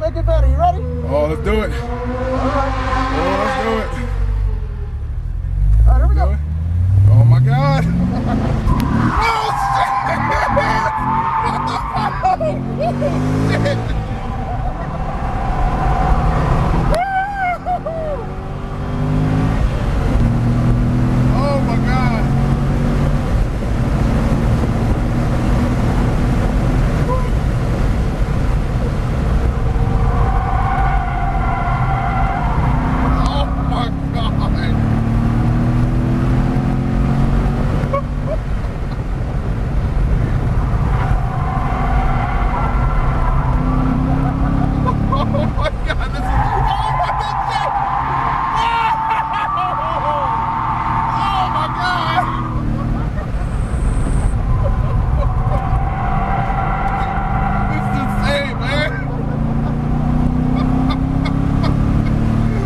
make it better. You ready? Oh, let's do it. All right. Oh, let's do it. All right, here we go. Oh my God. Oh shit! What the fuck? Oh, shit. Oh my God. Oh my God. Oh my God, this is, oh my God, oh my God. This is insane, man.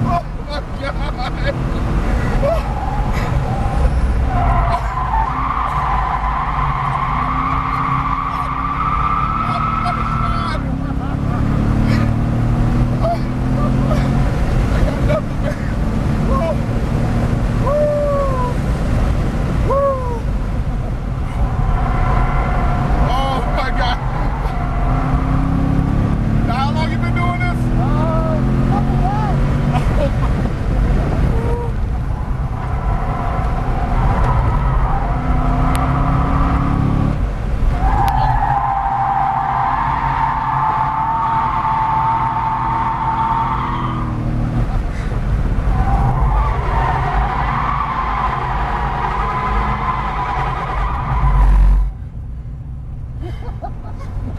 Oh my God.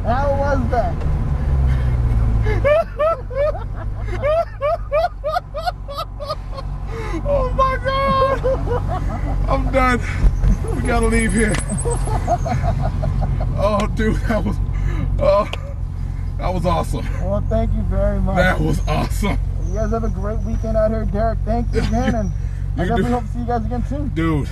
How was that? Oh my God! I'm done. We gotta leave here. Oh, dude, that was awesome. Well, thank you very much. That was awesome. You guys have a great weekend out here, Derek. Thank you again, and I definitely hope to see you guys again soon. Dude,